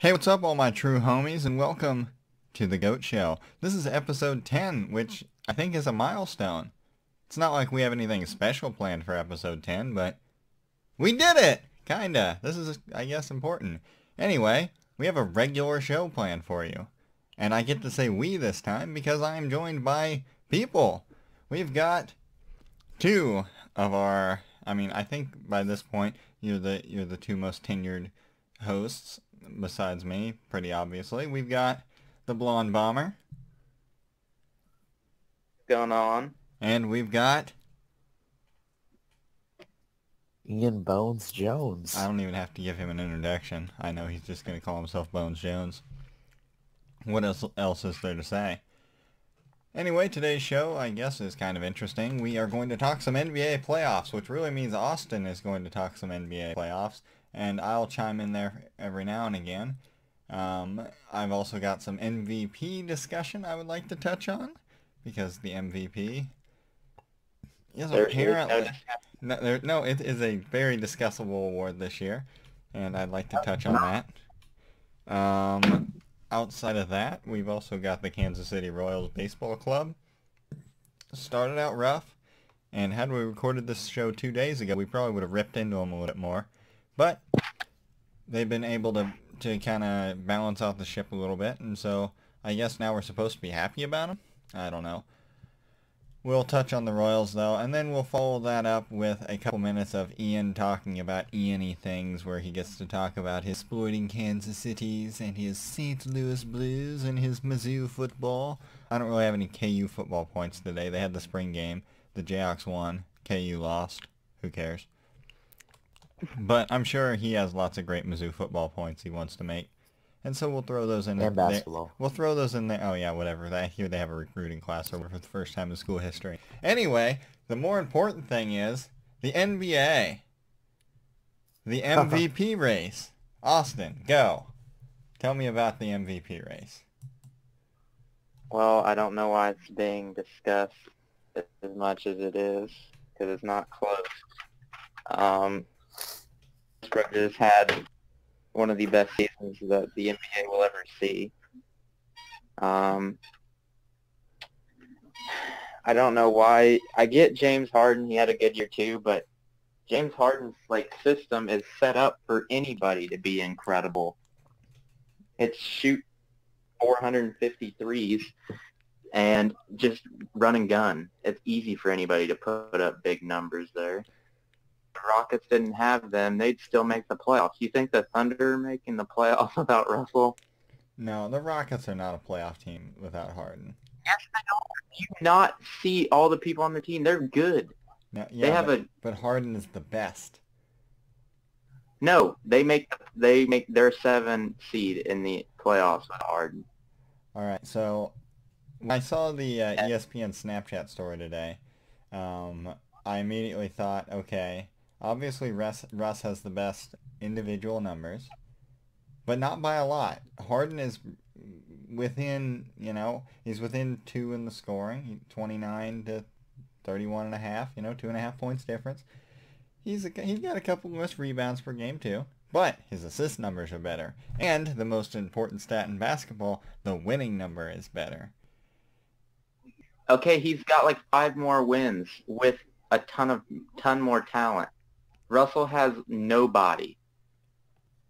Hey, what's up, all my true homies, and welcome to The GOAT Show. This is episode 10, which I think is a milestone. It's not like we have anything special planned for episode 10, but we did it! Kinda. This is, I guess, important. Anyway, we have a regular show planned for you. And I get to say we this time because I am joined by people. We've got two of our, I think by this point, you're the two most tenured hosts besides me, pretty obviously. We've got the Blonde Bomber. Going on. And we've got Ian Bones Jones. I don't even have to give him an introduction. I know he's just going to call himself Bones Jones. What else is there to say? Anyway, today's show, I guess, is kind of interesting. We are going to talk some NBA playoffs, which really means Austin is going to talk some NBA playoffs, and I'll chime in there every now and again. I've also got some MVP discussion I would like to touch on, because the MVP is apparently... No, it is a very discussable award this year, and I'd like to touch on that. Outside of that, we've also got the Kansas City Royals Baseball Club. Started out rough, and had we recorded this show 2 days ago, we probably would have ripped into them a little bit more. But they've been able to kind of balance out the ship a little bit, and so I guess now we're supposed to be happy about them? I don't know. We'll touch on the Royals, though, and then we'll follow that up with a couple minutes of Ian talking about Ian-y things, where he gets to talk about his sporting Kansas Cities and his St. Louis Blues and his Mizzou football. I don't really have any KU football points today. They had the spring game. The Jayhawks won. KU lost. Who cares? But I'm sure he has lots of great Mizzou football points he wants to make. And so we'll throw those in. And basketball. We'll throw those in there. Oh, yeah, whatever. Here they have a recruiting class over for the first time in school history. Anyway, the more important thing is the NBA. The MVP race. Austin, go. Tell me about the MVP race. Well, I don't know why it's being discussed as much as it is, because it's not close. Predators had one of the best seasons that the NBA will ever see. I don't know why. I get James Harden. He had a good year too, but James Harden's system is set up for anybody to be incredible. It's shoot 453s and just run and gun. It's easy for anybody to put up big numbers there. Rockets didn't have them, they'd still make the playoffs. You think the Thunder are making the playoffs without Russell? No, the Rockets are not a playoff team without Harden. Yes, they are. You not see all the people on the team. They're good. No, yeah, but Harden is the best. No, they make their 7 seed in the playoffs with Harden. All right, so when I saw the ESPN Snapchat story today, I immediately thought, okay, obviously Russ has the best individual numbers, but not by a lot. Harden is within, he's within 2 in the scoring, 29 to 31 and a half, 2.5 points difference. He's got a couple less rebounds per game too, but his assist numbers are better. And the most important stat in basketball, the winning number is better. Okay, he's got 5 more wins with a ton more talent. Russell has nobody.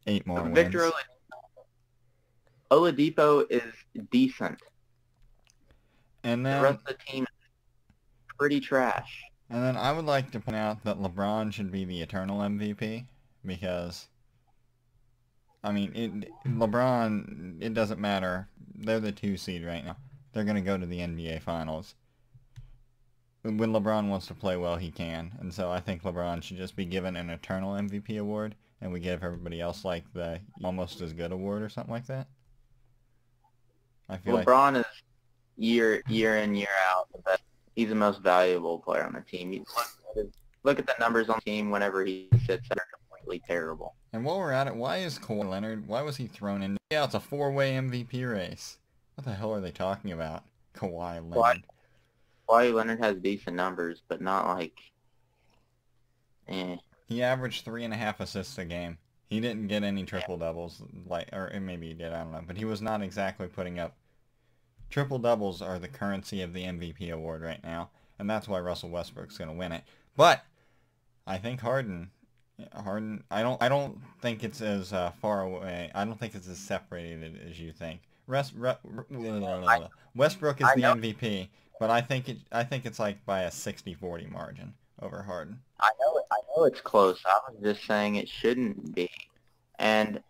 8 more Victor wins. Oladipo is decent. And then the rest of the team is pretty trash. And then I would like to point out that LeBron should be the eternal MVP, because LeBron, it doesn't matter. They're the 2 seed right now. They're going to go to the NBA Finals. When LeBron wants to play well, he can. And so I think LeBron should just be given an eternal MVP award, and we give everybody else the almost as good award or something like that. I feel LeBron is year in, year out the best. He's the most valuable player on the team. Look at the numbers on the team whenever he sits there. Completely terrible. And while we're at it, why is Kawhi Leonard, why was he thrown in? Yeah, it's a 4-way MVP race. What the hell are they talking about? Kawhi Leonard. Kawhi Leonard has decent numbers, but not He averaged 3.5 assists a game. He didn't get any triple doubles, or maybe he did, I don't know. But he was not exactly putting up. Triple doubles are the currency of the MVP award right now, and that's why Russell Westbrook's going to win it. But I think Harden, I don't think it's as far away. I don't think it's as separated as you think. Westbrook is the MVP, but I think it's like by a 60-40 margin over Harden. I know it's close. I was just saying it shouldn't be. And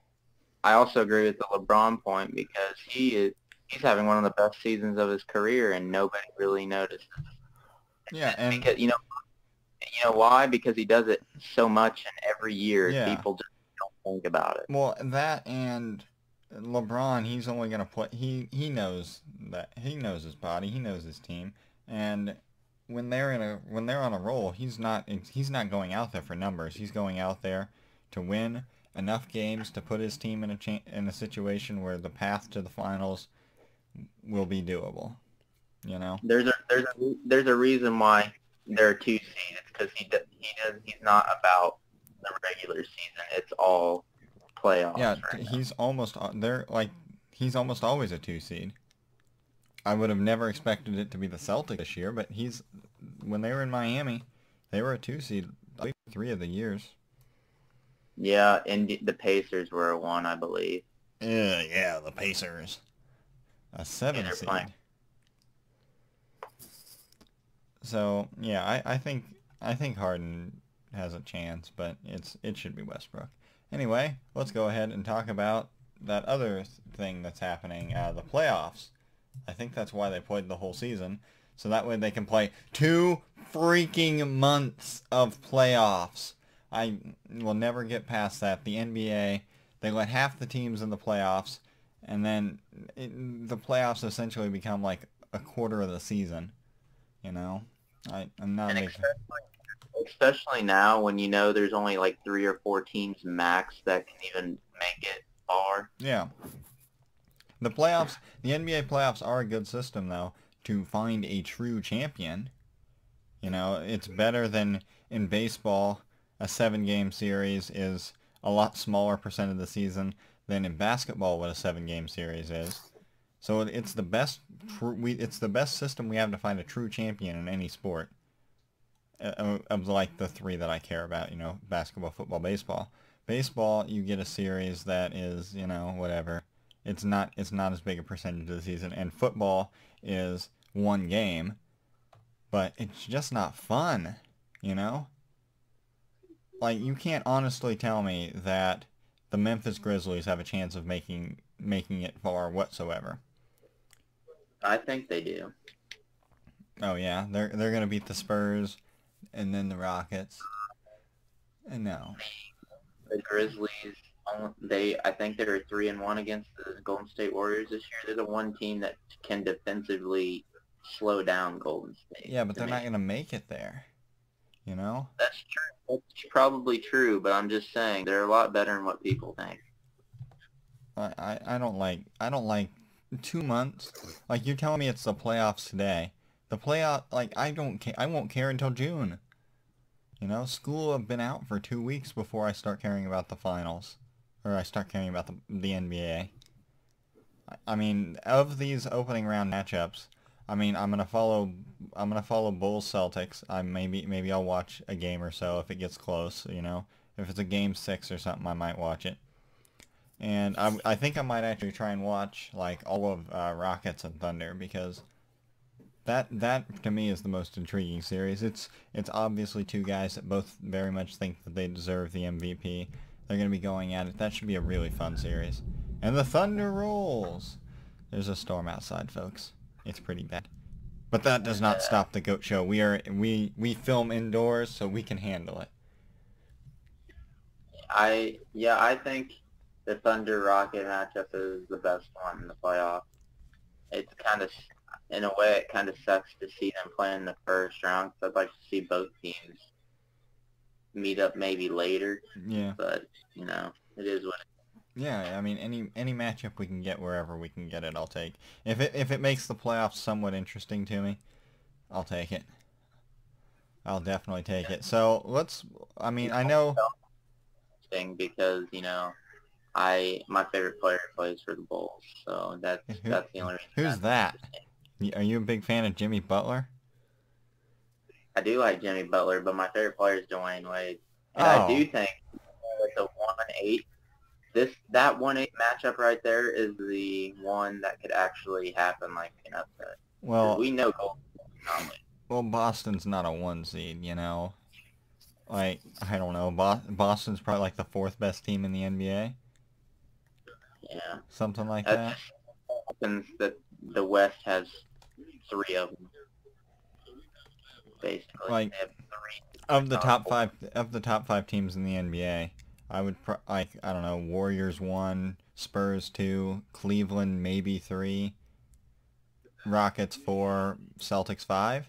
I also agree with the LeBron point because he's having one of the best seasons of his career and nobody really notices. Yeah, and because, you know why? Because he does it so much and every year people just don't think about it. Well, that and LeBron, he's only going to play. He knows that. He knows his body. He knows his team. And when they're on a roll, he's not going out there for numbers. He's going out there to win enough games to put his team in a situation where the path to the finals will be doable. You know. There's a reason why there are 2 seeds. It's because he's not about the regular season. It's all playoffs. Yeah, right he's almost he's almost always a 2 seed. I would have never expected it to be the Celtics this year, but when they were in Miami, they were a 2 seed 3 of the years. Yeah, and the Pacers were a 1, I believe. Yeah, the Pacers. A 7 seed. Playing. So yeah, I think Harden has a chance, but it should be Westbrook. Anyway, let's go ahead and talk about that other thing that's happening, the playoffs. I think that's why they played the whole season, so that way they can play 2 freaking months of playoffs. I will never get past that. The NBA, they let half the teams in the playoffs, and then the playoffs essentially become like a quarter of the season. You know, I'm not. Especially now when you know there's only like 3 or 4 teams max that can even make it far. Yeah. The NBA playoffs are a good system though to find a true champion. You know, it's better than in baseball. A 7-game series is a lot smaller percent of the season than in basketball what a 7-game series is. So it's the best system we have to find a true champion in any sport. Of like the 3 that I care about, you know, basketball, football, baseball. Baseball, you get a series that is, you know, whatever. It's not as big a percentage of the season. And football is 1 game, but it's just not fun, you know? Like, you can't honestly tell me that the Memphis Grizzlies have a chance of making it far whatsoever. I think they do. Oh yeah, they're gonna beat the Spurs, and then the Rockets. And no. The Grizzlies, I think they're 3-1 against the Golden State Warriors this year. They're the one team that can defensively slow down Golden State. Yeah, but they're not gonna make it there. You know? That's true. That's probably true, but I'm just saying they're a lot better than what people think. I don't like 2 months. Like, you're telling me it's the playoffs today. The playoff, like, I won't care until June. You know, school will have been out for 2 weeks before I start caring about the finals. Or I start caring about the NBA. I mean, of these opening round matchups, I mean, I'm gonna follow Bulls Celtics. Maybe I'll watch a game or so if it gets close, you know. If it's a game 6 or something, I might watch it. And I think I might actually try and watch like all of Rockets and Thunder, because that to me is the most intriguing series. It's obviously 2 guys that both very much think that they deserve the MVP. They're going to be going at it. That should be a really fun series. And the Thunder rolls. There's a storm outside, folks. It's pretty bad. But that does not stop the GOAT Show. We film indoors, so we can handle it. I think the Thunder-Rocket matchup is the best one in the playoffs. It's kind of, in a way, it kind of sucks to see them play in the first round. So I'd like to see both teams meet up maybe later. Yeah. But, you know, it is what it is. Yeah, I mean, any matchup we can get wherever we can get it, I'll take. If it makes the playoffs somewhat interesting to me, I'll take it. I'll definitely take it. So I know... interesting because, my favorite player plays for the Bulls, so that's the only reason. Who's that? Are you a big fan of Jimmy Butler? I do like Jimmy Butler, but my favorite player is Dwayne Wade. And Oh. I do think with the 1-8, that 1-8 matchup right there is the one that could actually happen like an upset. Well, we know Golden State's not winning. Well, Boston's not a 1 seed, you know. Like, I don't know. Boston's probably like the 4th best team in the NBA. Yeah. Something like That that. just happens that the West has 3 of them. Basically, Like, they have 3 of the top 5 teams in the NBA, I would I don't know, Warriors 1, Spurs 2, Cleveland maybe 3, Rockets 4, Celtics 5.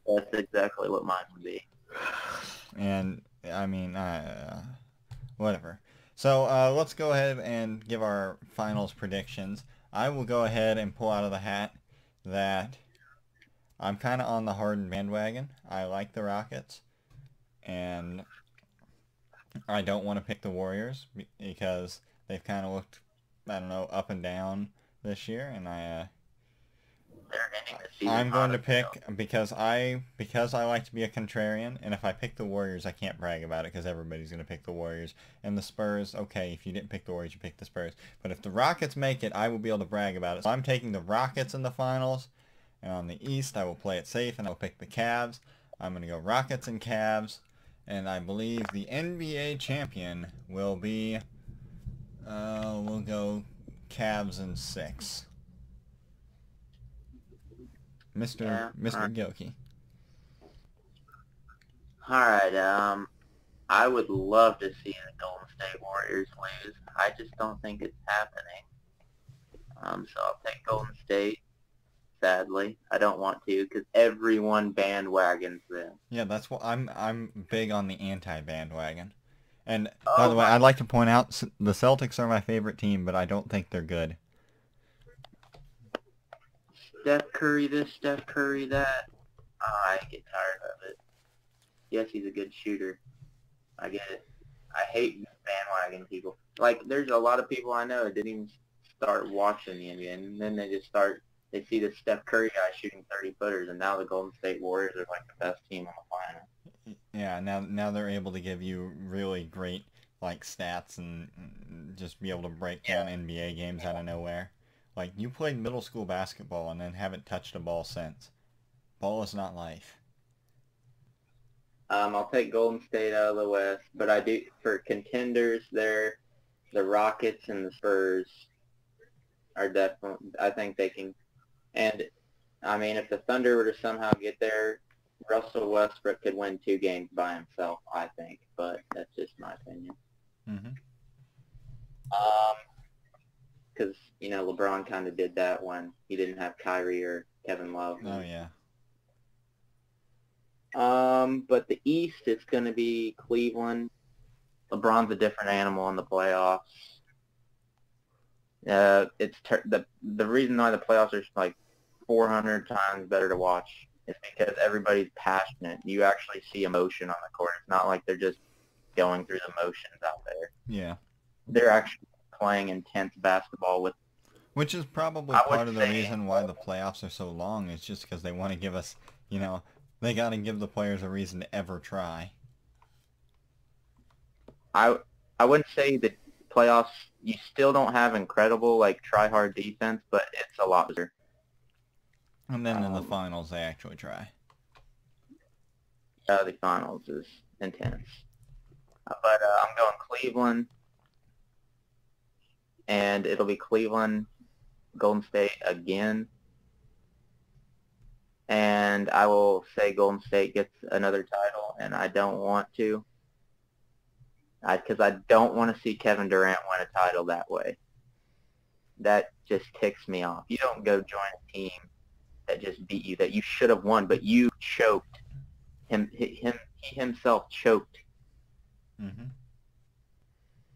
That's exactly what mine would be. And I mean, whatever. So let's go ahead and give our finals predictions. I will go ahead and pull out of the hat that I'm kind of on the Harden bandwagon. I like the Rockets, and I don't want to pick the Warriors because they've kind of looked, I don't know, up and down this year, and I'm going to pick because I like to be a contrarian, and if I pick the Warriors, I can't brag about it because everybody's going to pick the Warriors. And the Spurs, okay, if you didn't pick the Warriors, you picked the Spurs. But if the Rockets make it, I will be able to brag about it. So I'm taking the Rockets in the finals, and on the East, I will play it safe, and I'll pick the Cavs. I'm going to go Rockets and Cavs, and I believe the NBA champion will be, we'll go Cavs in 6. Mr. Gilkey. Alright, I would love to see the Golden State Warriors lose. I just don't think it's happening. So I'll take Golden State, sadly. I don't want to because everyone bandwagons them. Yeah, that's what I'm big on the anti-bandwagon. And by the way, I'd like to point out the Celtics are my favorite team, but I don't think they're good. Steph Curry this, Steph Curry that. I get tired of it. Yes, he's a good shooter. I get it. I hate bandwagon people. Like, there's a lot of people I know that didn't even start watching the NBA, and then they see the Steph Curry guy shooting 30-footers, and now the Golden State Warriors are like the best team on the planet. Yeah, now they're able to give you really great, like, stats and just be able to break down NBA games out of nowhere. Like, you played middle school basketball and then haven't touched a ball since. Ball is not life. I'll take Golden State out of the West, but I do, for contenders there, the Rockets and the Spurs are definitely, I think they can, and, I mean, if the Thunder were to somehow get there, Russell Westbrook could win 2 games by himself, I think, but that's just my opinion. Mm-hmm. Because, LeBron kind of did that when he didn't have Kyrie or Kevin Love. Oh, yeah. But the East, it's going to be Cleveland. LeBron's a different animal in the playoffs. It's the reason why the playoffs are like 400 times better to watch is because everybody's passionate. You actually see emotion on the court. It's not like they're just going through the motions out there. Yeah. They're actually playing intense basketball which is probably part of the reason why the playoffs are so long. It's just because they want to give us, they got to give the players a reason to ever try. I wouldn't say the playoffs, you still don't have incredible, try-hard defense, but it's a lot better. And then in the finals, they actually try. The finals is intense. But I'm going Cleveland, and it'll be Cleveland, Golden State again. And I will say Golden State gets another title, and I don't want to. Because I don't want to see Kevin Durant win a title that way. That just ticks me off. You don't go join a team that just beat you, that you should have won, but you choked. He himself choked. Mm-hmm.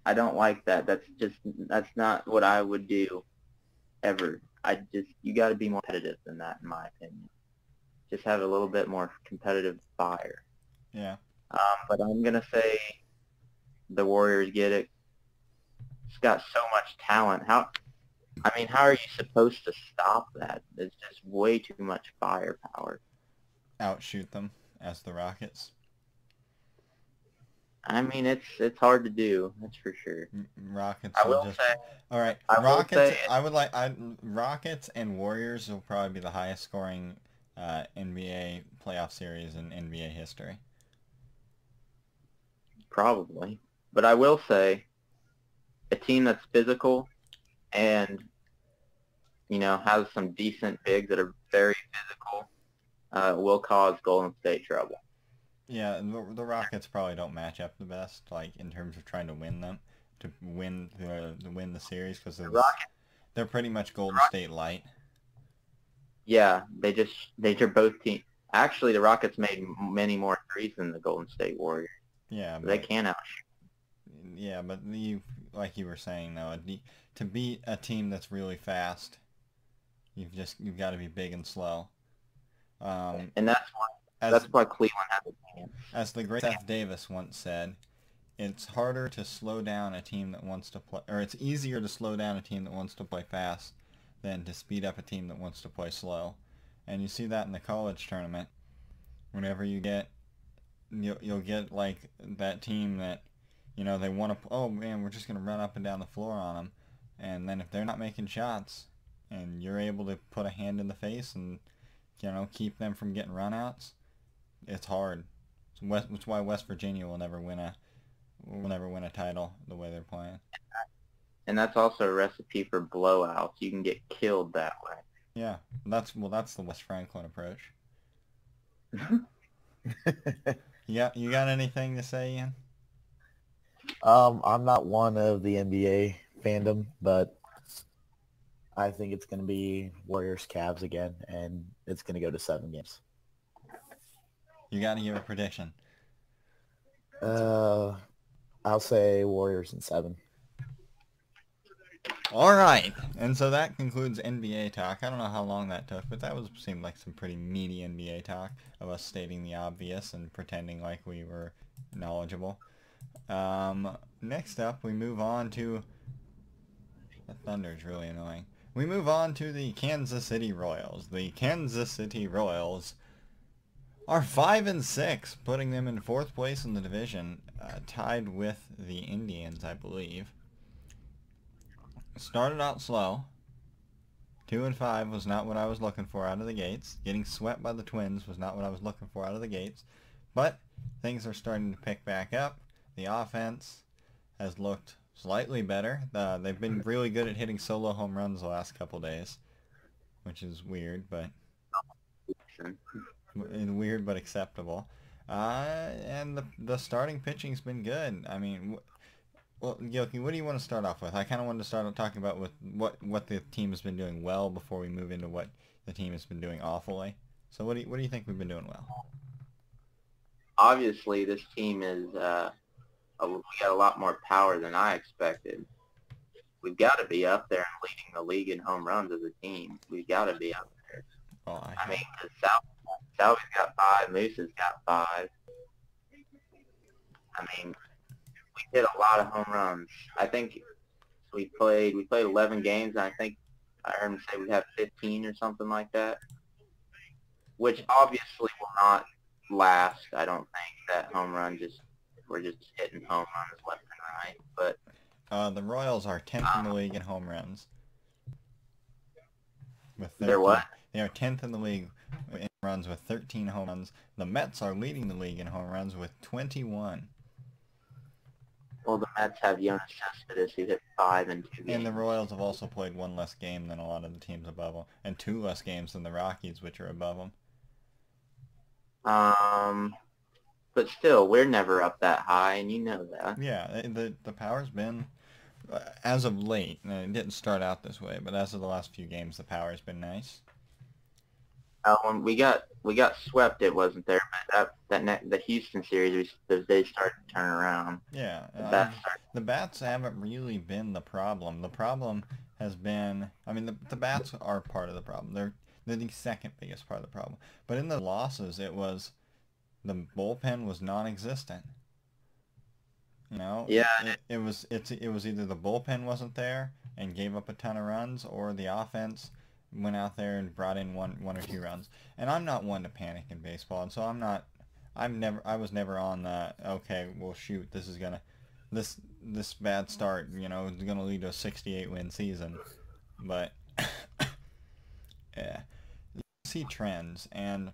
I don't like that. That's not what I would do ever. You got to be more competitive than that, in my opinion. Just have a little bit more competitive fire. Yeah. But I'm going to say the Warriors get it. It's got so much talent. How are you supposed to stop that? It's just way too much firepower. Outshoot them as the Rockets. I mean, it's hard to do. That's for sure. Rockets I will will just. say. All right, I will Rockets. say. Rockets and Warriors will probably be the highest scoring NBA playoff series in NBA history. Probably, but I will say, a team that's physical and has some decent bigs that are very physical will cause Golden State trouble. Yeah, the Rockets probably don't match up the best, like in terms of trying to win the series, because they're pretty much Golden State light. Yeah, they're both teams. Actually, the Rockets made many more threes than the Golden State Warriors. Yeah, they can outshoot. Yeah, but like you were saying though, to beat a team that's really fast, you've got to be big and slow. And that's why Cleveland has a chance. As the great Seth Davis once said, it's harder to slow down a team that wants to play, or it's easier to slow down a team that wants to play fast than to speed up a team that wants to play slow. And you see that in the college tournament. Whenever you'll get like that team that, they want to, oh man, we're just going to run up and down the floor on them. And then if they're not making shots and you're able to put a hand in the face and, keep them from getting runouts, it's hard. That's why West Virginia will never win a title the way they're playing. And that's also a recipe for blowouts. You can get killed that way. Yeah, that's the Wes Franklin approach. You got anything to say, Ian? I'm not one of the NBA fandom, but I think it's going to be Warriors Cavs again, and it's going to go to 7 games. You got to give a prediction. I'll say Warriors in 7. All right, and so that concludes NBA talk. I don't know how long that took, but seemed like some pretty meaty NBA talk of us stating the obvious and pretending like we were knowledgeable. Next up, we move on to... The thunder is really annoying. We move on to the Kansas City Royals. The Kansas City Royals are 5-6, putting them in 4th place in the division, tied with the Indians, I believe. Started out slow. 2-5 was not what I was looking for out of the gates. Getting swept by the Twins was not what I was looking for out of the gates. But things are starting to pick back up. The offense has looked slightly better. They've been really good at hitting solo home runs the last couple days, which is weird, but acceptable. And the starting pitching's been good. I mean, well, Gilkey, what do you want to start off with? I kind of wanted to start talking about what the team has been doing well before we move into what the team has been doing awfully. So what do you think we've been doing well? Obviously, this team is we got a lot more power than I expected. We've got to be up there and leading the league in home runs as a team. We've got to be up there. Oh, I mean, Salvy's got 5, Moose has got 5. I mean, we hit a lot of home runs. I think we played 11 games, and I think I heard him say we have 15 or something like that, which obviously will not last. I don't think that we're just hitting home runs left and right. But the Royals are 10th in the league in home runs. They're what? They are 10th in the league in runs with 13 home runs. The Mets are leading the league in home runs with 21. Well, the Mets have Jonas Cespedes, who hit 5 in 2 games. And the Royals have also played 1 less game than a lot of the teams above them, and 2 less games than the Rockies, which are above them. But still, we're never up that high, and you know that. Yeah, the power's been, as of late, and it didn't start out this way, but as of the last few games, the power's been nice. When we got swept, it wasn't there, but the Houston series, they started to turn around. Yeah, the bats haven't really been the problem. The problem has been, I mean, the bats are part of the problem. They're the second biggest part of the problem. But in the losses, it was the bullpen was non-existent. You know, Yeah. it was either the bullpen wasn't there and gave up a ton of runs, or the offense went out there and brought in one or two runs. And I'm not one to panic in baseball, and so I was never on the okay, well shoot, this bad start, is gonna lead to a 68 win season. But yeah, you see trends, and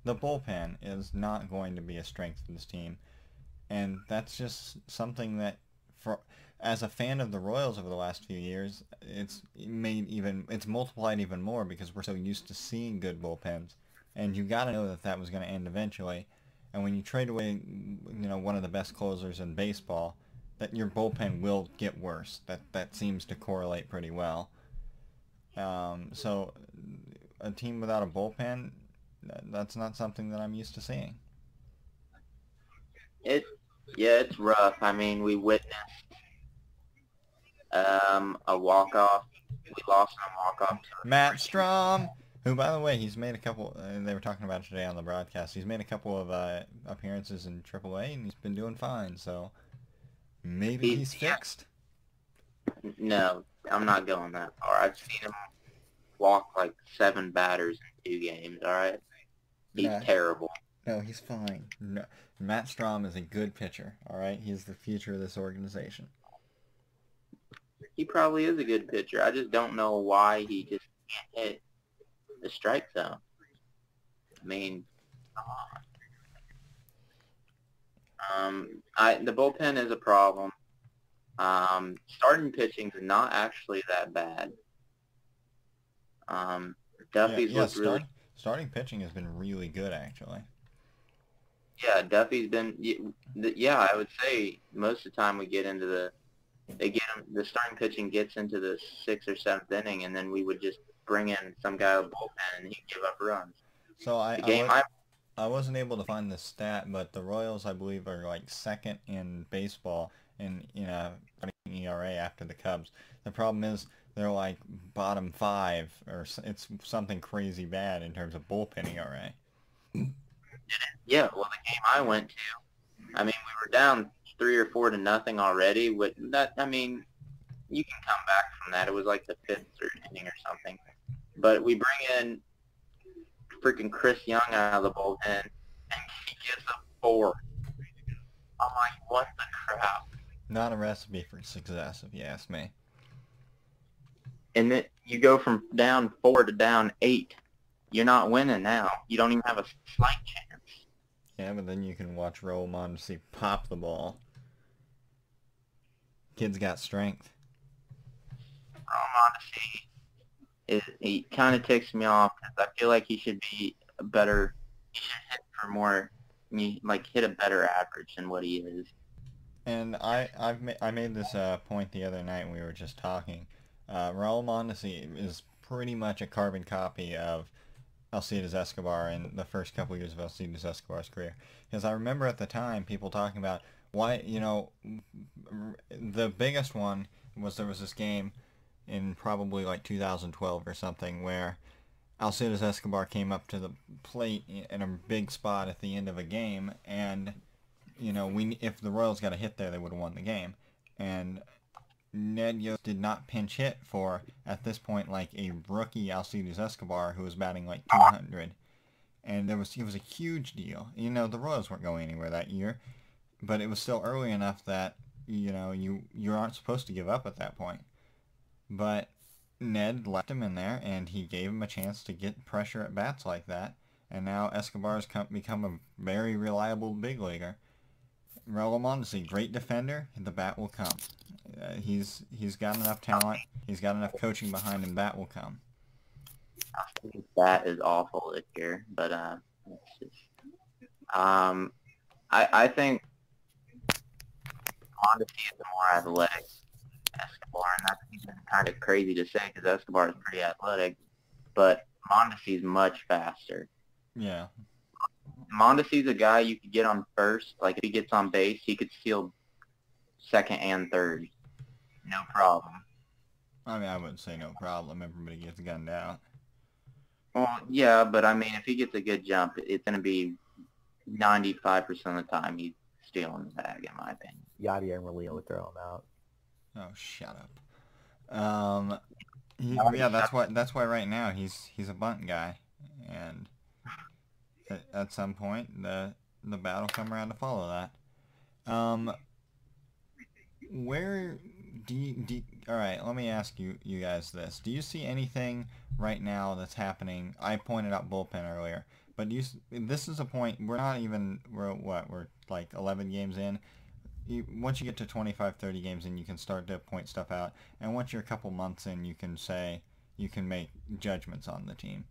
the bullpen is not going to be a strength of this team. And that's just something that, for as a fan of the Royals over the last few years, it's multiplied even more because we're so used to seeing good bullpens, and you got to know that that was going to end eventually. And when you trade away, one of the best closers in baseball, that your bullpen will get worse. That seems to correlate pretty well. So a team without a bullpen, that's not something that I'm used to seeing. It's rough. I mean, we witnessed a walk-off. We lost on a walk-off. Matt Strom, who, by the way, he's made a couple, they were talking about it today on the broadcast, he's made a couple of appearances in AAA, and he's been doing fine, so maybe he's fixed? No, I'm not going that far. I've seen him walk like 7 batters in 2 games, all right? He's terrible. No, he's fine. No, Matt Strom is a good pitcher, all right? He's the future of this organization. He probably is a good pitcher. I just don't know why he just can't hit the strike zone. I mean, the bullpen is a problem. Starting pitching is not actually that bad. Duffy's looked really... Starting pitching has been really good, actually. Yeah, Duffy's been... Yeah, I would say most of the time we get into the starting pitching gets into the 6th or 7th inning, and then we would just bring in some guy with bullpen, and he'd give up runs. So I wasn't able to find the stat, but the Royals, I believe, are like 2nd in baseball in ERA after the Cubs. The problem is they're like bottom 5, or it's something crazy bad in terms of bullpen ERA. Yeah, well, the game I went to, I mean, we were down 3 or 4 to nothing already. With that, I mean, you can come back from that. It was like the 5th or 6th inning or something. But we bring in freaking Chris Young out of the bullpen, and he gets a 4. I'm like, what the crap? Not a recipe for success, if you ask me. And then you go from down 4 to down 8. You're not winning now. You don't even have a slight chance. Yeah, but then you can watch Raul Mondesi pop the ball. Kid's got strength. Raul Mondesi, he kind of ticks me off because I feel like he should be better. He should hit for more, hit a better average than what he is. And I made this point the other night when we were just talking. Raul Mondesi is pretty much a carbon copy of Alcides Escobar in the first couple years of Alcides Escobar's career. Because I remember at the time people talking about why, the biggest one was there was this game in probably like 2012 or something where Alcides Escobar came up to the plate in a big spot at the end of a game, and if the Royals got a hit there, they would have won the game. And Ned Yost did not pinch hit for, at this point, like a rookie Alcides Escobar who was batting like 200. And it was a huge deal. The Royals weren't going anywhere that year, but it was still early enough that, you aren't supposed to give up at that point. But Ned left him in there, and he gave him a chance to get pressure at bats like that. And now Escobar's become a very reliable big leaguer. Raul Mondesi, great defender, the bat will come. He's got enough talent. He's got enough coaching behind him. Bat will come. That is awful this year, but it's just, I think Mondesi is the more athletic Escobar, and that's even kind of crazy to say because Escobar is pretty athletic, but Mondesi is much faster. Yeah. Mondesi's a guy you could get on first. Like, if he gets on base, he could steal 2nd and 3rd. No problem. I mean, I wouldn't say no problem. Everybody gets gunned out. Well, yeah, but I mean, if he gets a good jump, it's going to be 95% of the time he's stealing the bag, in my opinion. Yadier and Merlino would throw him out. Oh, shut up. Yeah, that's why right now he's a bunt guy, and at some point the battle come around to follow that. Where all right, let me ask you guys this. Do you see anything right now that's happening? I pointed out bullpen earlier, but this is a point, we're like 11 games in. Once you get to 25, 30 games in, you can start to point stuff out, and once you're a couple months in, you can make judgments on the team.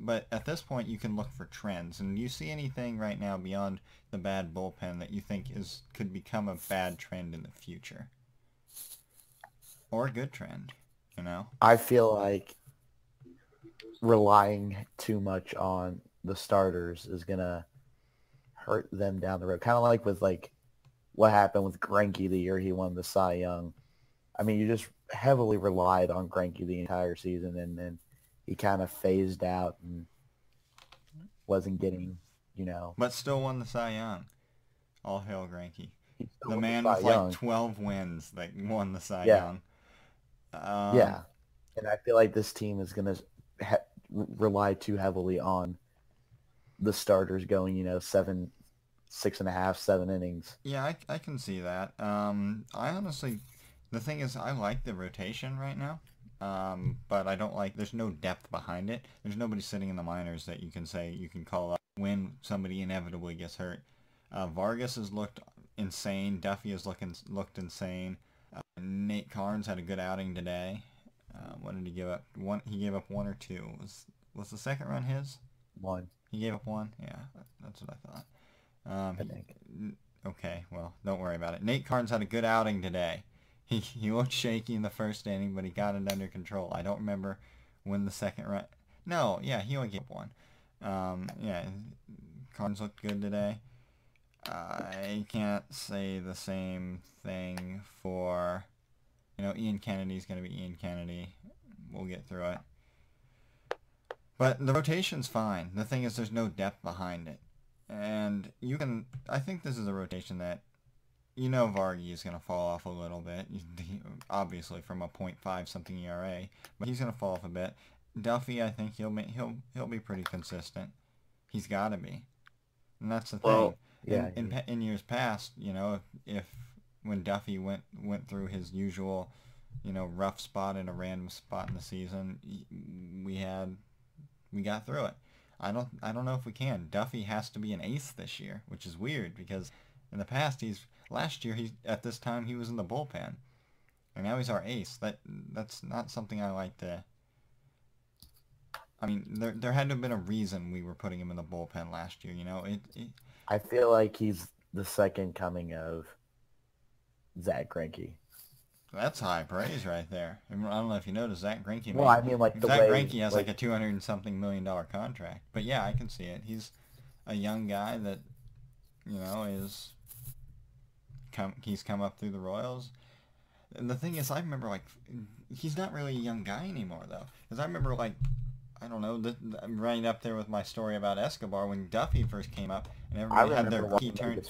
But at this point, you can look for trends. And do you see anything right now beyond the bad bullpen that you think could become a bad trend in the future, or a good trend? You know, I feel like relying too much on the starters is gonna hurt them down the road. Kind of like with what happened with Greinke the year he won the Cy Young. I mean, you just heavily relied on Greinke the entire season, and then he kind of phased out and wasn't getting, but still won the Cy Young. All hail Greinke. The won man the with Cy Young. like 12 wins that won the Cy Yeah. Young. Yeah, and I feel like this team is going to rely too heavily on the starters going, 6.5, 7 innings. Yeah, I can see that. I honestly, the thing is, I like the rotation right now, but I don't like, there's no depth behind it. There's nobody sitting in the minors that you can call up when somebody inevitably gets hurt. Vargas has looked insane. Duffy has looked insane. Nate Carnes had a good outing today. What did he give up? He gave up 1 or 2. Was the second run his? 1. He gave up 1? Yeah, that's what I thought. I think. Okay, well, don't worry about it. Nate Carnes had a good outing today. He looked shaky in the first inning, but he got it under control. I don't remember when the second run... No, yeah, he only gave up 1. Yeah, Carnes looked good today. I can't say the same thing for... Ian Kennedy's going to be Ian Kennedy. We'll get through it. But the rotation's fine. The thing is, there's no depth behind it. And I think this is a rotation that, Vargy is going to fall off a little bit, obviously from a .5 something ERA, but he's going to fall off a bit. Duffy, I think he'll be pretty consistent. He's got to be, and that's the thing. Yeah. In years past, if when Duffy went through his usual, rough spot in a random spot in the season, we got through it. I don't know if we can. Duffy has to be an ace this year, which is weird because in the past last year at this time he was in the bullpen, and now he's our ace. That's not something I like to. I mean, there had to have been a reason we were putting him in the bullpen last year. I feel like he's the second coming of Zach Greinke. That's high praise right there. I don't know if you noticed, Zach Greinke. Well, I mean, Zach Greinke has like a $200-something million contract. But yeah, I can see it. He's a young guy that, he's come up through the Royals. And the thing is, I remember he's not really a young guy anymore though, because I remember I don't know, I'm right up there with my story about Escobar when Duffy first came up, and everybody had their key turn.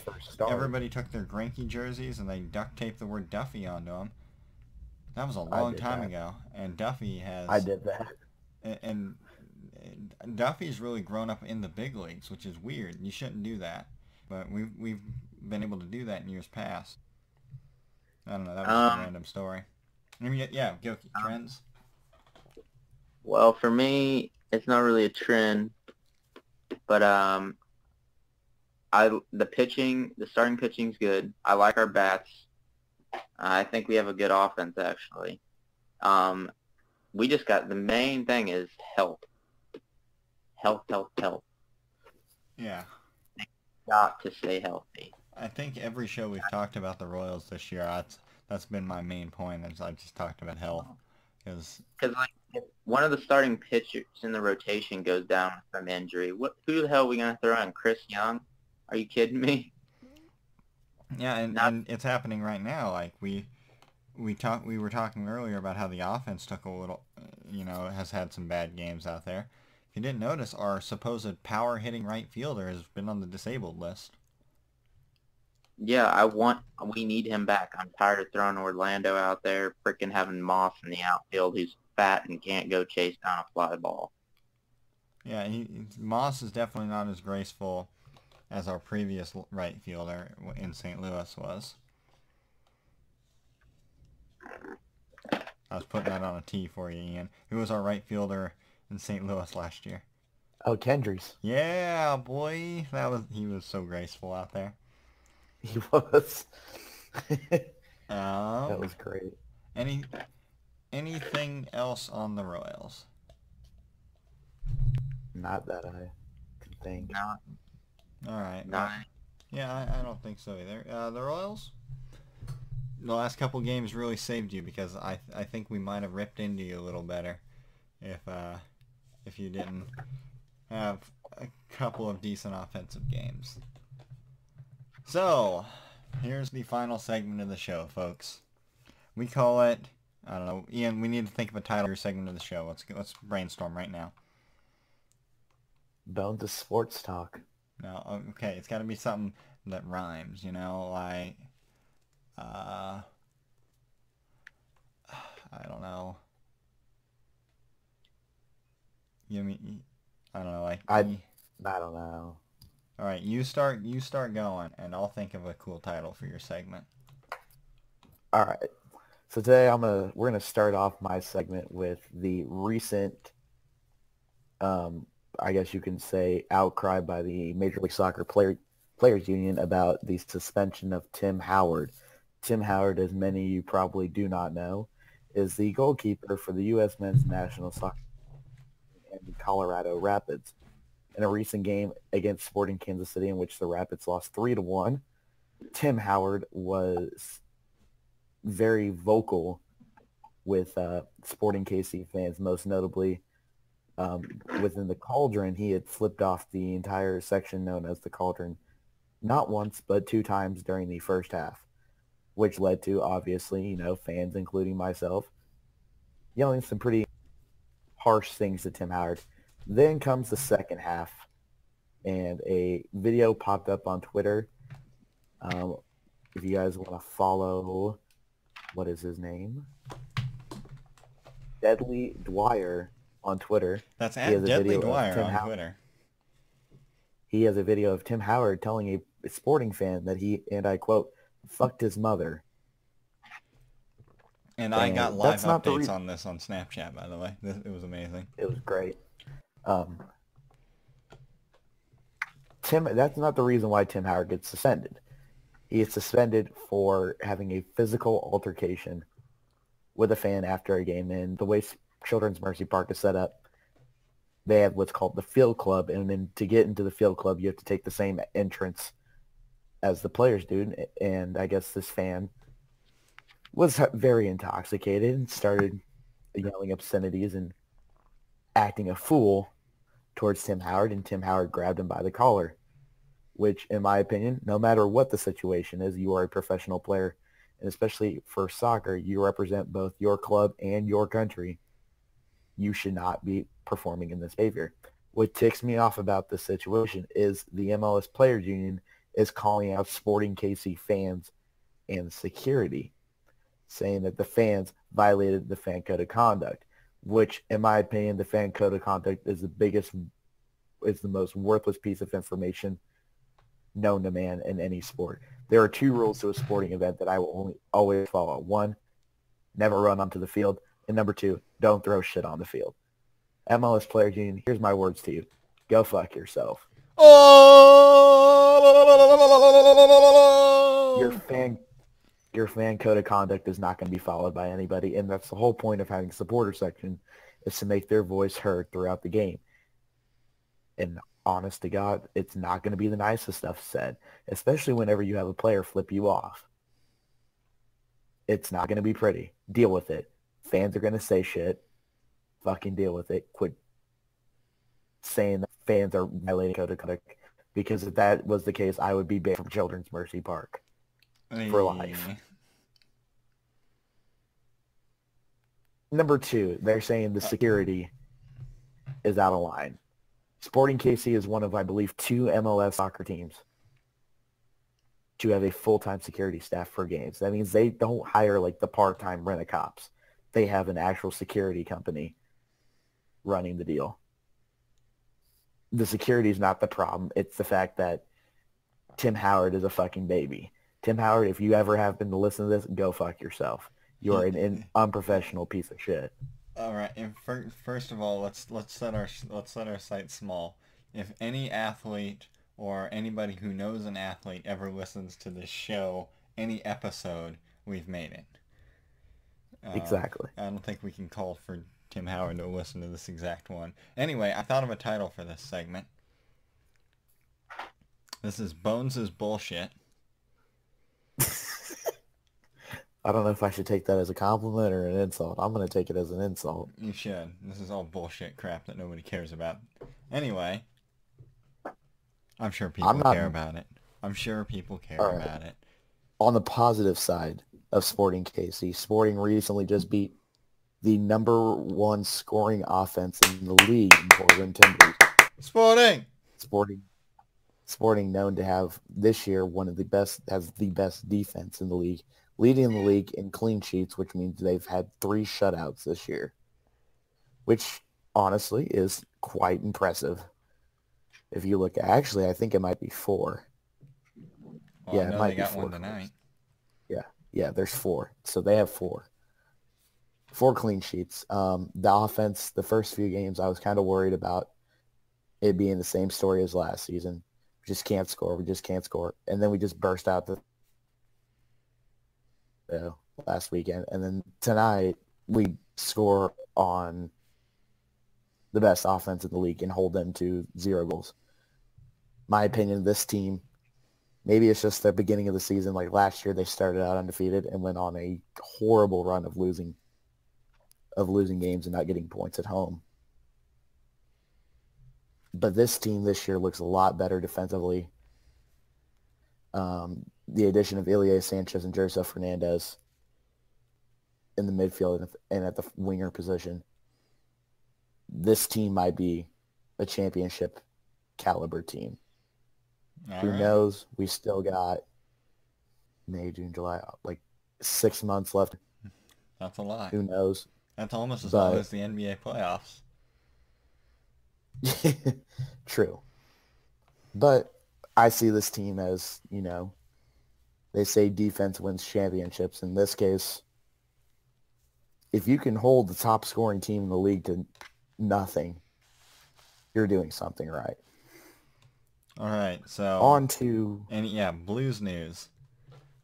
Everybody took their Greinke jerseys and they duct taped the word Duffy onto them. That was a long time ago, and Duffy has. I did that. And Duffy's really grown up in the big leagues, which is weird. You shouldn't do that, but we've been able to do that in years past. I don't know. That was a random story. I mean, yeah, trends. Well, for me, it's not really a trend, but the starting pitching's good. I like our bats. I think we have a good offense, actually. We just the main thing is health. Health. Yeah. Got to stay healthy. I think every show we've talked about the Royals this year, that's been my main point, is I've just talked about health. Because if one of the starting pitchers in the rotation goes down with some injury, who the hell are we going to throw in? Chris Young? Are you kidding me? Yeah, and it's happening right now. Like we were talking earlier about how the offense took a little, has had some bad games out there. If you didn't notice, our supposed power hitting right fielder has been on the disabled list. Yeah, we need him back. I'm tired of throwing Orlando out there, freaking having Moss in the outfield who's fat and can't go chase down a fly ball. Yeah, Moss is definitely not as graceful as our previous right fielder in St. Louis was. I was putting that on a T for you, Ian. Who was our right fielder in St. Louis last year? Oh, Kendrys. Yeah, boy, he was so graceful out there. He was. Um, That was great. anything else on the Royals? Not that I can think. Not, All right. not. Yeah, I don't think so either. The Royals, the last couple games really saved you because I think we might have ripped into you a little better if you didn't have a couple of decent offensive games. So, here's the final segment of the show, folks. We call it, I don't know, Ian, we need to think of a title for your segment of the show. Let's brainstorm right now. Bones of sports talk. No, okay, it's got to be something that rhymes, you know, like, I don't know. You mean, I don't know, like, I don't know. all right, you start going, and I'll think of a cool title for your segment. All right. So today we're gonna start off my segment with the recent, I guess you can say, outcry by the Major League Soccer Players Union about the suspension of Tim Howard. Tim Howard, as many of you probably do not know, is the goalkeeper for the U.S. men's national soccer team and the Colorado Rapids. In a recent game against Sporting Kansas City in which the Rapids lost 3-1, Tim Howard was very vocal with Sporting KC fans, most notably within the Cauldron. He had flipped off the entire section known as the Cauldron not once but 2 times during the first half, which led to, obviously, fans, including myself, yelling some pretty harsh things to Tim Howard. Then comes the second half, and a video popped up on Twitter. If you guys want to follow, what is his name? Deadly Dwyer on Twitter. That's at Deadly Dwyer on Twitter. He has a video of Tim Howard telling a Sporting fan that he, and I quote, fucked his mother. And I got live updates on this on Snapchat, by the way. It was amazing. It was great. That's not the reason why Tim Howard gets suspended. He is suspended for having a physical altercation with a fan after a game. And the way Children's Mercy Park is set up, they have what's called the field club. And then to get into the field club, you have to take the same entrance as the players do. And I guess this fan was very intoxicated and started yelling obscenities and acting a fool towards Tim Howard, and Tim Howard grabbed him by the collar, which, in my opinion, no matter what the situation is, you are a professional player, and especially for soccer, you represent both your club and your country. You should not be performing in this behavior. What ticks me off about this situation is the MLS Players Union is calling out Sporting KC fans and security, saying that the fans violated the fan code of conduct, which, in my opinion, the fan code of conduct is the most worthless piece of information known to man in any sport. There are 2 rules to a sporting event that I will always follow. 1, never run onto the field. And number 2, don't throw shit on the field. MLS Players Union, here's my words to you. Go fuck yourself. Your fan code of conduct is not going to be followed by anybody, and that's the whole point of having a supporter section, is to make their voice heard throughout the game. And honest to God, it's not going to be the nicest stuff said, especially whenever you have a player flip you off. It's not going to be pretty. Deal with it. Fans are going to say shit. Fucking deal with it. Quit saying that fans are violating code of conduct, because if that was the case, I would be banned from Children's Mercy Park for life. Number 2, they're saying the security is out of line. Sporting KC is one of, I believe, 2 MLS soccer teams to have a full-time security staff for games. That means they don't hire like the part-time rent-a-cops. They have an actual security company running the deal. The security is not the problem. It's the fact that Tim Howard is a fucking baby. Tim Howard, if you ever have been to listen to this, go fuck yourself. You are an unprofessional piece of shit. All right, and first of all, let's set our sights small. If any athlete or anybody who knows an athlete ever listens to this show, any episode, we've made it. Exactly. I don't think we can call for Tim Howard to listen to this exact one. Anyway, I thought of a title for this segment. This is Bones' Bullshit. I don't know if I should take that as a compliment or an insult. I'm going to take it as an insult. You should. This is all bullshit crap that nobody cares about. Anyway, I'm sure people care about it. I'm sure people care about it. On the positive side of Sporting KC, Sporting recently just beat the number 1 scoring offense in the league in Portland Timbers. Sporting known to have this year has the best defense in the league, leading the league in clean sheets, which means they've had 3 shutouts this year, which honestly is quite impressive. If you look, actually, I think it might be 4. Well, yeah, it might be 4. One tonight. Yeah, there's 4. So they have 4 clean sheets. The offense, the first few games, I was kind of worried about it being the same story as last season. We just can't score. And then we just burst out last weekend. And then tonight, we score on the best offense in the league and hold them to 0 goals. My opinion, this team, maybe it's just the beginning of the season. Like last year, they started out undefeated and went on a horrible run of losing games and not getting points at home. But this team this year looks a lot better defensively. The addition of Ilya Sanchez and Josef Fernandez in the midfield and at the winger position, this team might be a championship caliber team. Who knows? We still got May, June, July, like 6 months left. That's a lot. Who knows? That's almost as long as the NBA playoffs. True. But I see this team as, they say defense wins championships. In this case, if you can hold the top scoring team in the league to nothing, you're doing something right. All right, so on to Blues news.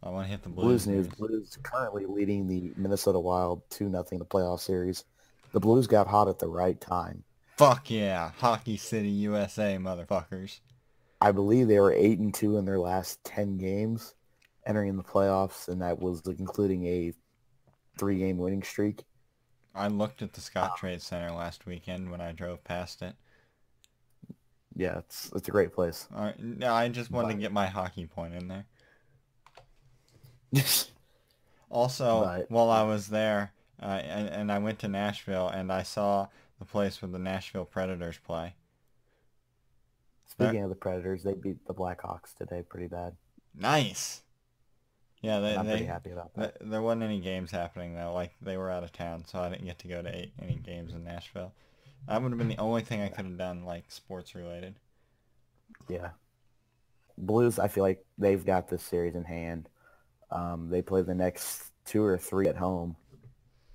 I want to hit the Blues news. Blues currently leading the Minnesota Wild 2-0 in the playoff series. The Blues got hot at the right time. Fuck yeah, Hockey City, USA, motherfuckers. I believe they were 8-2 in their last 10 games, entering the playoffs, and that was including a 3-game winning streak. I looked at the Scott Trade Center last weekend when I drove past it. Yeah, it's a great place. All right, no, I just wanted to get my hockey point in there. Also, while I was there, and I went to Nashville, and I saw the place where the Nashville Predators play. Speaking of the Predators, they beat the Blackhawks today pretty bad. Nice. Yeah, I'm pretty happy about that. There wasn't any games happening, though. Like, they were out of town, so I didn't get to go to any games in Nashville. That would have been the only thing I could have done, like, sports-related. Yeah. Blues, I feel like they've got this series in hand. They play the next 2 or 3 at home,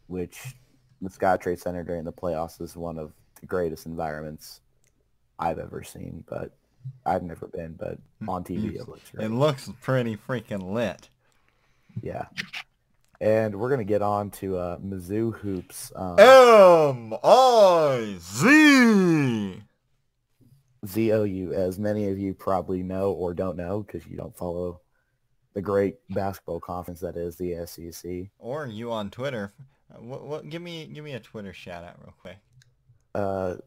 which the Scott Trade Center during the playoffs is one of the greatest environments I've ever seen. But I've never been, but on TV it looks great. It looks pretty freaking lit. Yeah. And we're going to get on to Mizzou hoops. M-I-Z! ZOU, as many of you probably know or don't know because you don't follow the great basketball conference that is the SEC. Or you on Twitter. Give me a Twitter shout out real quick.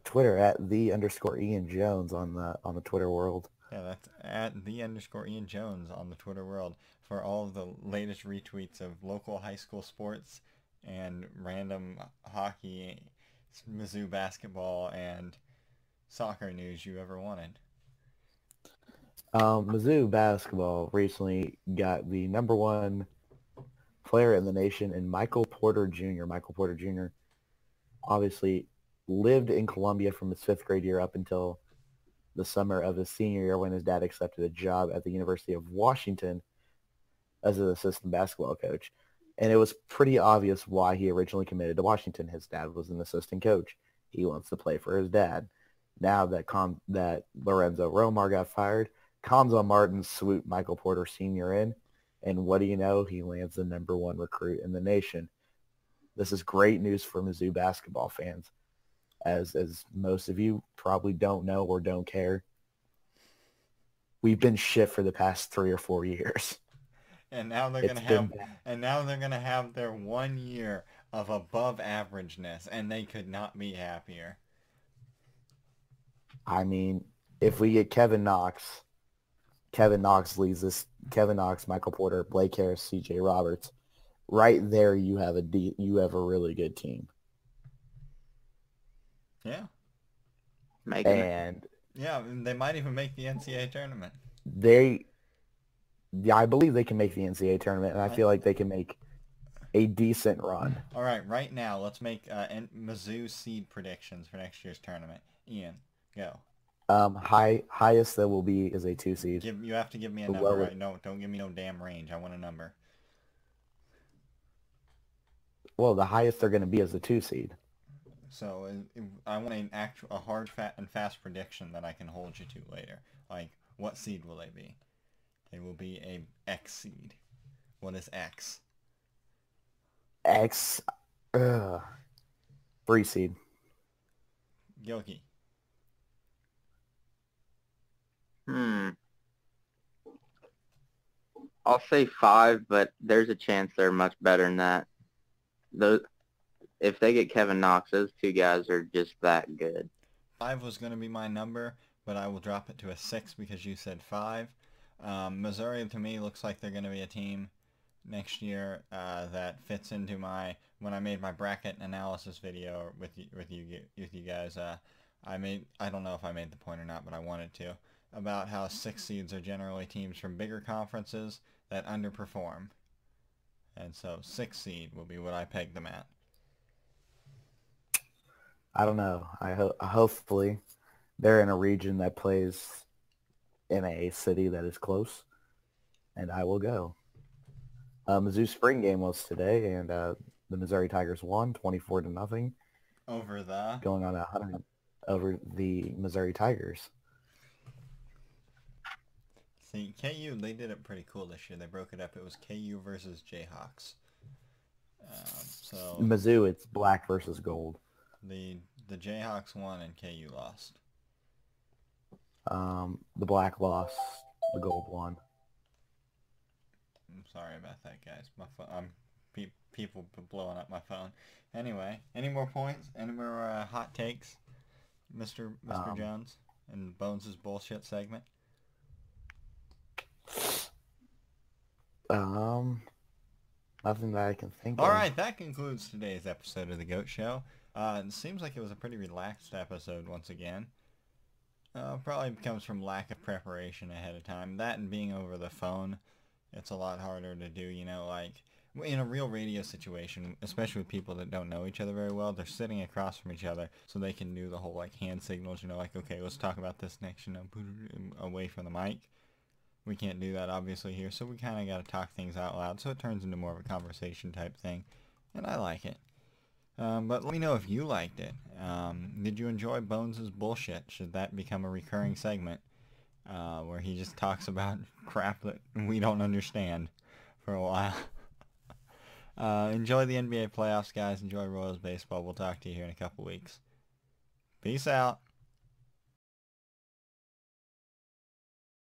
Twitter at @the_Ian Jones on the Twitter world. Yeah, that's at @the_Ian Jones on the Twitter world for all of the latest retweets of local high school sports and random hockey, Mizzou basketball, and soccer news you ever wanted. Mizzou basketball recently got the number one player in the nation in Michael Porter Jr. Michael Porter Jr. obviously lived in Columbia from his fifth grade year up until the summer of his senior year when his dad accepted a job at the University of Washington as an assistant basketball coach. And it was pretty obvious why he originally committed to Washington. His dad was an assistant coach. He wants to play for his dad. Now that Lorenzo Romar got fired, Kamza Martin swooped Michael Porter Sr. in, and what do you know? He lands the number one recruit in the nation. This is great news for Mizzou basketball fans. As most of you probably don't know or don't care, we've been shit for the past 3 or 4 years. And now they're gonna have their 1 year of above averageness, and they could not be happier. I mean, if we get Kevin Knox leads this. Kevin Knox, Michael Porter, Blake Harris, C.J. Roberts. Right there, you have a really good team. Yeah. And yeah, they might even make the NCAA tournament. I believe they can make the NCAA tournament, and I feel like they can make a decent run. All right, right now, let's make Mizzou seed predictions for next year's tournament. Ian, go. Highest that will be is a 2 seed. You have to give me a number. Right? No, don't give me no damn range. I want a number. Well, the highest they're going to be is a 2 seed. So I want a hard, and fast prediction that I can hold you to later. Like, what seed will they be? They will be a X seed. What is X? X, 3 seed. Gilkey. I'll say 5, but there's a chance they're much better than that. If they get Kevin Knox, those two guys are just that good. 5 was going to be my number, but I will drop it to a 6 because you said 5. Missouri, to me, looks like they're going to be a team next year that fits into when I made my bracket analysis video with you guys. I don't know if I made the point or not, but I wanted to, about how 6 seeds are generally teams from bigger conferences that underperform. And so 6 seed will be what I peg them at. I don't know. Hopefully they're in a region that plays in a city that is close, and I will go. Mizzou spring game was today, and the Missouri Tigers won 24-0 over the Missouri Tigers. See, KU, they did it pretty cool this year. They broke it up. It was KU versus Jayhawks. So Mizzou, it's black versus gold. The Jayhawks won and KU lost. The black lost. The gold won. I'm sorry about that, guys. My phone, people blowing up my phone. Anyway, any more points? Any more hot takes, Mr. Jones, and Bones' bullshit segment? Nothing that I can think of. All right, that concludes today's episode of The GOAT Show. It seems like it was a pretty relaxed episode once again. Probably comes from lack of preparation ahead of time. That and being over the phone, it's a lot harder to do, like in a real radio situation, especially with people that don't know each other very well. They're sitting across from each other, so they can do the whole hand signals, like, okay, let's talk about this next, away from the mic. We can't do that obviously here, so we kind of got to talk things out loud, so it turns into more of a conversation type thing, and I like it. But let me know if you liked it. Did you enjoy Bones' bullshit? Should that become a recurring segment where he just talks about crap that we don't understand for a while? Enjoy the NBA playoffs, guys. Enjoy Royals baseball. We'll talk to you here in a couple weeks. Peace out.